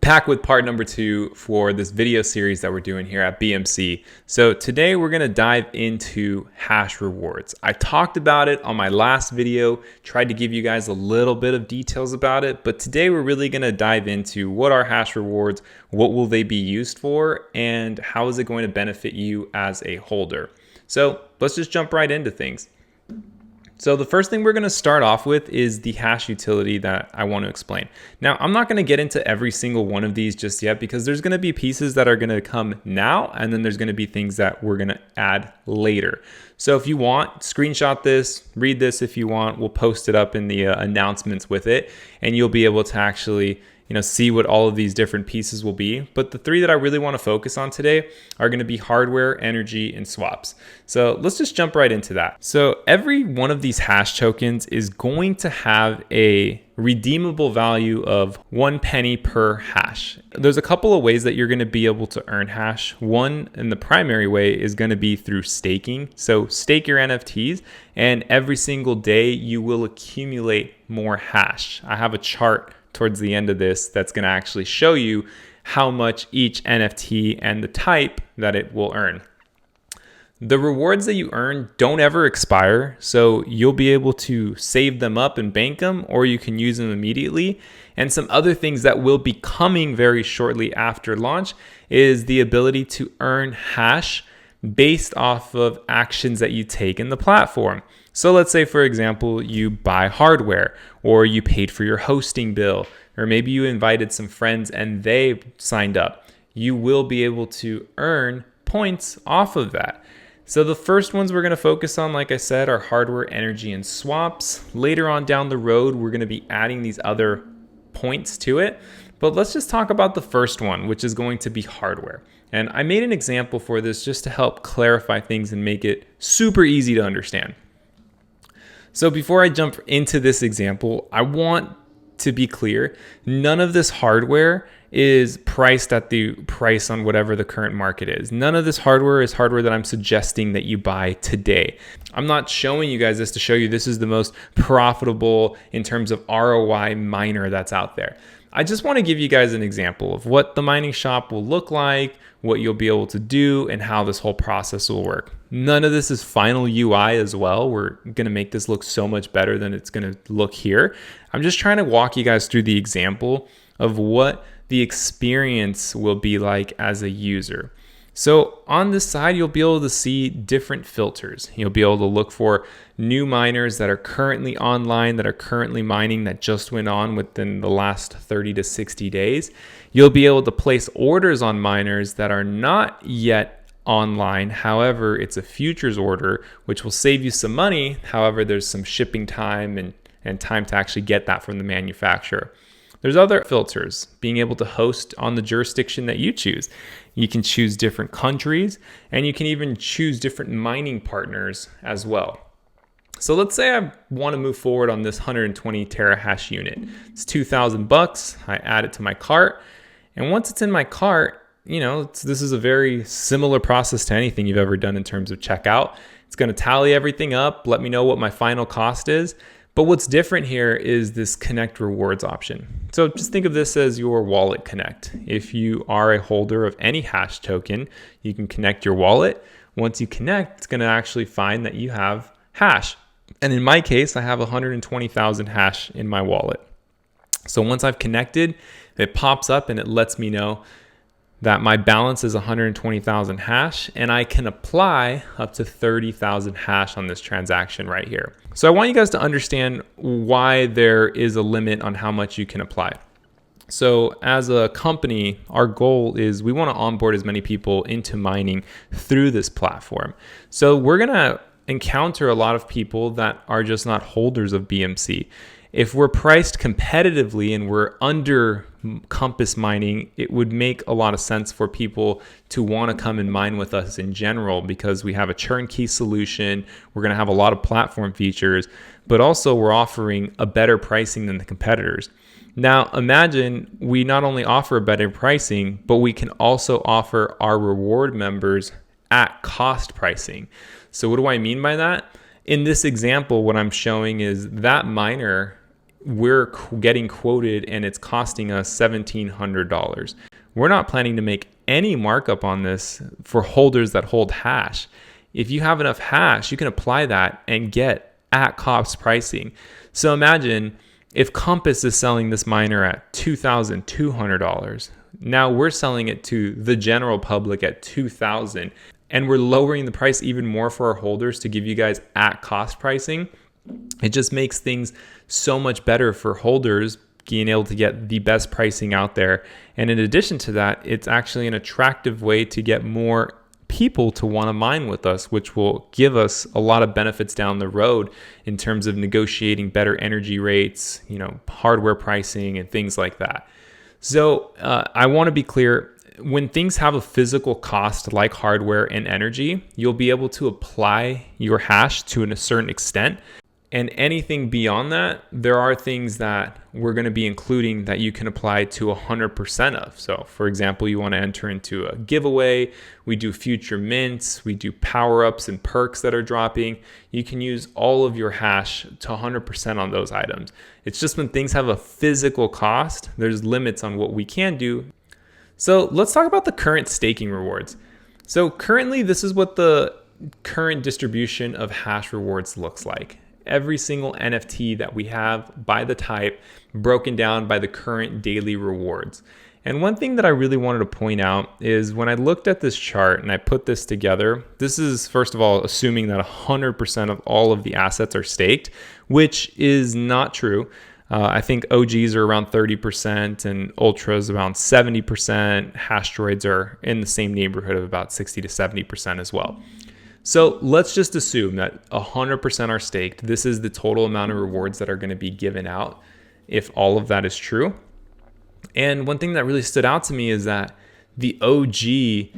Back with part number 2 for this video series that we're doing here at BMC. So today we're going to dive into hash rewards. I talked about it on my last video, tried to give you guys a little bit of details about it, but today we're really going to dive into what are hash rewards, what will they be used for, and how is it going to benefit you as a holder. So let's just jump right into things. So the first thing we're going to start off with is the hash utility that I want to explain. Now, I'm not going to get into every single one of these just yet because there's going to be pieces that are going to come now, and then there's going to be things that we're going to add later. So if you want, screenshot this, read this if you want. We'll post it up in the announcements with it, and you'll be able to actually see what all of these different pieces will be. But the three that I really want to focus on today are going to be hardware, energy, and swaps. So let's just jump right into that. So every one of these hash tokens is going to have a redeemable value of 1 penny per hash. There's a couple of ways that you're going to be able to earn hash. One, and the primary way, is going to be through staking. So stake your NFTs, and every single day you will accumulate more hash. I have a chart towards the end of this that's going to actually show you how much each NFT and the type that it will earn. The rewards that you earn don't ever expire, so you'll be able to save them up and bank them, or you can use them immediately. And some other things that will be coming very shortly after launch is the ability to earn hash based off of actions that you take in the platform. So let's say, for example, you buy hardware, or you paid for your hosting bill, or maybe you invited some friends and they signed up. You will be able to earn points off of that. So the first ones we're going to focus on, like I said, are hardware, energy, and swaps. Later on down the road, we're going to be adding these other points to it. But let's just talk about the first one, which is going to be hardware. And I made an example for this just to help clarify things and make it super easy to understand. So before I jump into this example, I want to be clear, none of this hardware is priced at the price on whatever the current market is. None of this hardware is hardware that I'm suggesting that you buy today. I'm not showing you guys this to show you this is the most profitable in terms of ROI miner that's out there. I just want to give you guys an example of what the mining shop will look like, what you'll be able to do, and how this whole process will work. None of this is final UI as well. We're going to make this look so much better than it's going to look here. I'm just trying to walk you guys through the example of what the experience will be like as a user. So on this side, you'll be able to see different filters. You'll be able to look for new miners that are currently online, that are currently mining, that just went on within the last 30 to 60 days. You'll be able to place orders on miners that are not yet online. However, it's a futures order, which will save you some money. However, there's some shipping time and time to actually get that from the manufacturer. There's other filters, being able to host on the jurisdiction that you choose. You can choose different countries, and you can even choose different mining partners as well. So let's say I want to move forward on this 120 terahash unit. It's $2,000. I add it to my cart, and once it's in my cart, this is a very similar process to anything you've ever done in terms of checkout. It's going to tally everything up, let me know what my final cost is. But what's different here is this connect rewards option. So just think of this as your wallet connect. If you are a holder of any hash token, you can connect your wallet. Once you connect, it's going to actually find that you have hash. And in my case, I have 120,000 hash in my wallet. So once I've connected, it pops up and it lets me know that my balance is 120,000 hash, and I can apply up to 30,000 hash on this transaction right here. So I want you guys to understand why there is a limit on how much you can apply. So as a company, our goal is we want to onboard as many people into mining through this platform. So we're going to encounter a lot of people that are just not holders of BMC. If we're priced competitively and we're under Compass mining, it would make a lot of sense for people to want to come and mine with us in general because we have a turnkey solution. We're going to have a lot of platform features, but also we're offering a better pricing than the competitors. Now, imagine we not only offer better pricing, but we can also offer our reward members at cost pricing. So what do I mean by that? In this example, what I'm showing is that miner we're getting quoted and it's costing us $1,700. We're not planning to make any markup on this for holders that hold hash. If you have enough hash, you can apply that and get at cost pricing. So imagine if Compass is selling this miner at $2,200. Now we're selling it to the general public at $2,000, and we're lowering the price even more for our holders to give you guys at cost pricing. It just makes things so much better for holders being able to get the best pricing out there. And in addition to that, it's actually an attractive way to get more people to want to mine with us, which will give us a lot of benefits down the road in terms of negotiating better energy rates, hardware pricing and things like that. So I want to be clear, when things have a physical cost like hardware and energy, you'll be able to apply your hash to a certain extent. And anything beyond that, there are things that we're going to be including that you can apply to 100% of. So for example, you want to enter into a giveaway, we do future mints, we do power-ups and perks that are dropping. You can use all of your hash to 100% on those items. It's just when things have a physical cost, there's limits on what we can do. So let's talk about the current staking rewards. So currently, this is what the current distribution of hash rewards looks like. Every single NFT that we have by the type, broken down by the current daily rewards. And one thing that I really wanted to point out is when I looked at this chart and I put this together, this is first of all assuming that 100% of all of the assets are staked, which is not true. I think OGs are around 30% and Ultras around 70%. Hashdroids are in the same neighborhood of about 60 to 70% as well. So let's just assume that 100% are staked. This is the total amount of rewards that are going to be given out if all of that is true. And one thing that really stood out to me is that the OG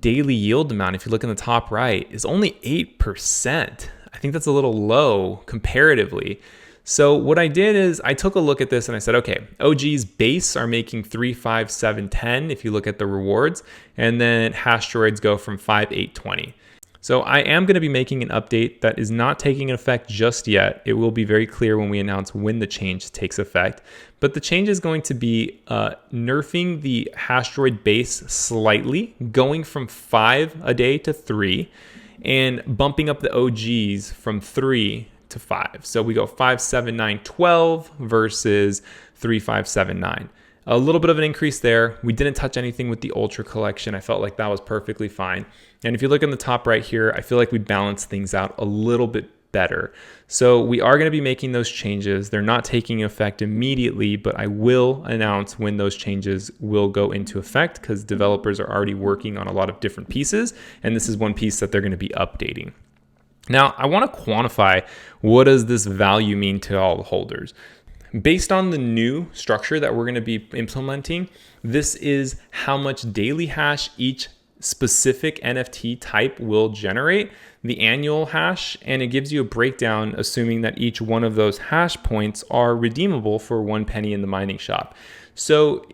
daily yield amount, if you look in the top right, is only 8%. I think that's a little low comparatively. So what I did is I took a look at this and I said, okay, OG's base are making 3, 5, 7, 10 if you look at the rewards, and then Hashdroids go from 5, 8, 20. So I am going to be making an update that is not taking effect just yet. It will be very clear when we announce when the change takes effect. But the change is going to be nerfing the Hashdroid base slightly, going from 5 a day to 3, and bumping up the OGs from 3 to 5. So we go 5, 7, 9, 12 versus 3, 5, 7, 9. A little bit of an increase there. We didn't touch anything with the Ultra collection. I felt like that was perfectly fine. And if you look in the top right here, I feel like we balanced things out a little bit better. So we are going to be making those changes. They're not taking effect immediately, but I will announce when those changes will go into effect because developers are already working on a lot of different pieces. And this is one piece that they're going to be updating. Now, I want to quantify what does this value mean to all the holders. Based on the new structure that we're going to be implementing, this is how much daily hash each specific NFT type will generate, the annual hash, and it gives you a breakdown assuming that each one of those hash points are redeemable for 1 penny in the mining shop. So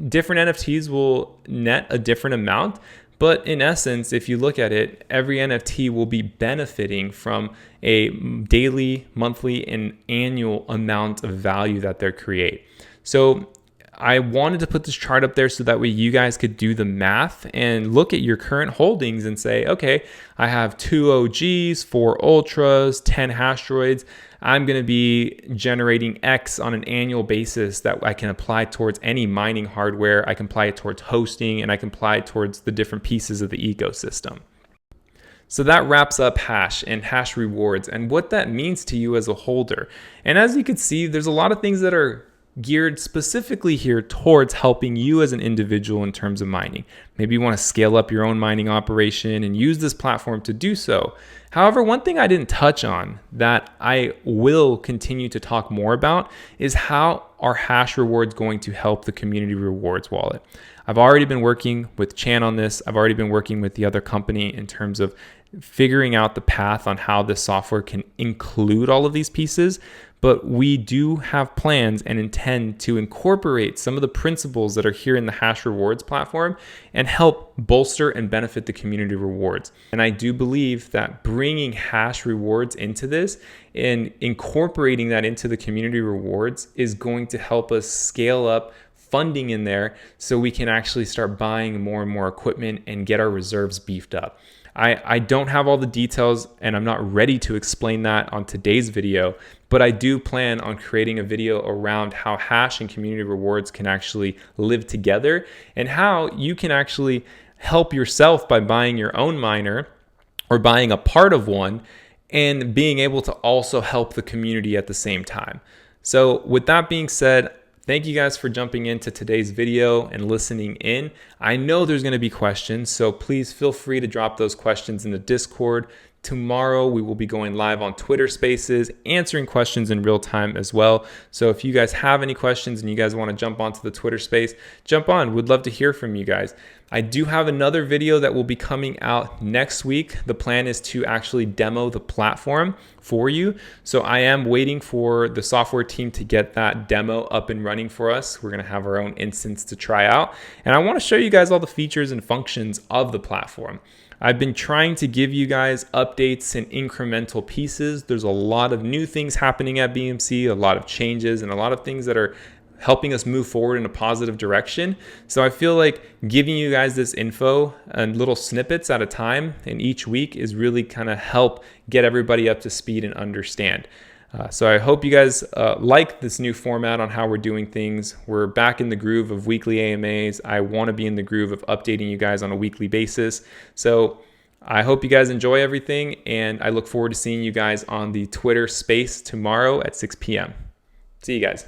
different NFTs will net a different amount. But in essence, if you look at it, every NFT will be benefiting from a daily, monthly, and annual amount of value that they create. So I wanted to put this chart up there so that way you guys could do the math and look at your current holdings and say, okay, I have 2 OGs, 4 Ultras, 10 Hashdroids. I'm going to be generating X on an annual basis that I can apply towards any mining hardware. I can apply it towards hosting, and I can apply it towards the different pieces of the ecosystem. So that wraps up hash and hash rewards and what that means to you as a holder. And as you can see, there's a lot of things that are geared specifically here towards helping you as an individual in terms of mining. Maybe you want to scale up your own mining operation and use this platform to do so. However, one thing I didn't touch on that I will continue to talk more about is how are hash rewards going to help the community rewards wallet. I've already been working with Chan on this. I've already been working with the other company in terms of figuring out the path on how this software can include all of these pieces. but we do have plans and intend to incorporate some of the principles that are here in the Hash Rewards platform and help bolster and benefit the community rewards. And I do believe that bringing Hash Rewards into this and incorporating that into the community rewards is going to help us scale up funding in there so we can actually start buying more and more equipment and get our reserves beefed up. I don't have all the details and I'm not ready to explain that on today's video, but I do plan on creating a video around how Hash and community rewards can actually live together and how you can actually help yourself by buying your own miner or buying a part of one and being able to also help the community at the same time. So with that being said, thank you guys for jumping into today's video and listening in. I know there's going to be questions, so please feel free to drop those questions in the Discord. Tomorrow we will be going live on Twitter Spaces, answering questions in real time as well. So if you guys have any questions and you guys want to jump onto the Twitter Space, jump on. Would love to hear from you guys. I do have another video that will be coming out next week. The plan is to actually demo the platform for you. So I am waiting for the software team to get that demo up and running for us. We're going to have our own instance to try out. And I want to show you guys all the features and functions of the platform. I've been trying to give you guys updates and incremental pieces. There's a lot of new things happening at BMC, a lot of changes, and a lot of things that are helping us move forward in a positive direction. So I feel like giving you guys this info and little snippets at a time and each week is really kind of help get everybody up to speed and understand. So I hope you guys like this new format on how we're doing things. We're back in the groove of weekly AMAs. I want to be in the groove of updating you guys on a weekly basis. So I hope you guys enjoy everything, and I look forward to seeing you guys on the Twitter Space tomorrow at 6 p.m. See you guys.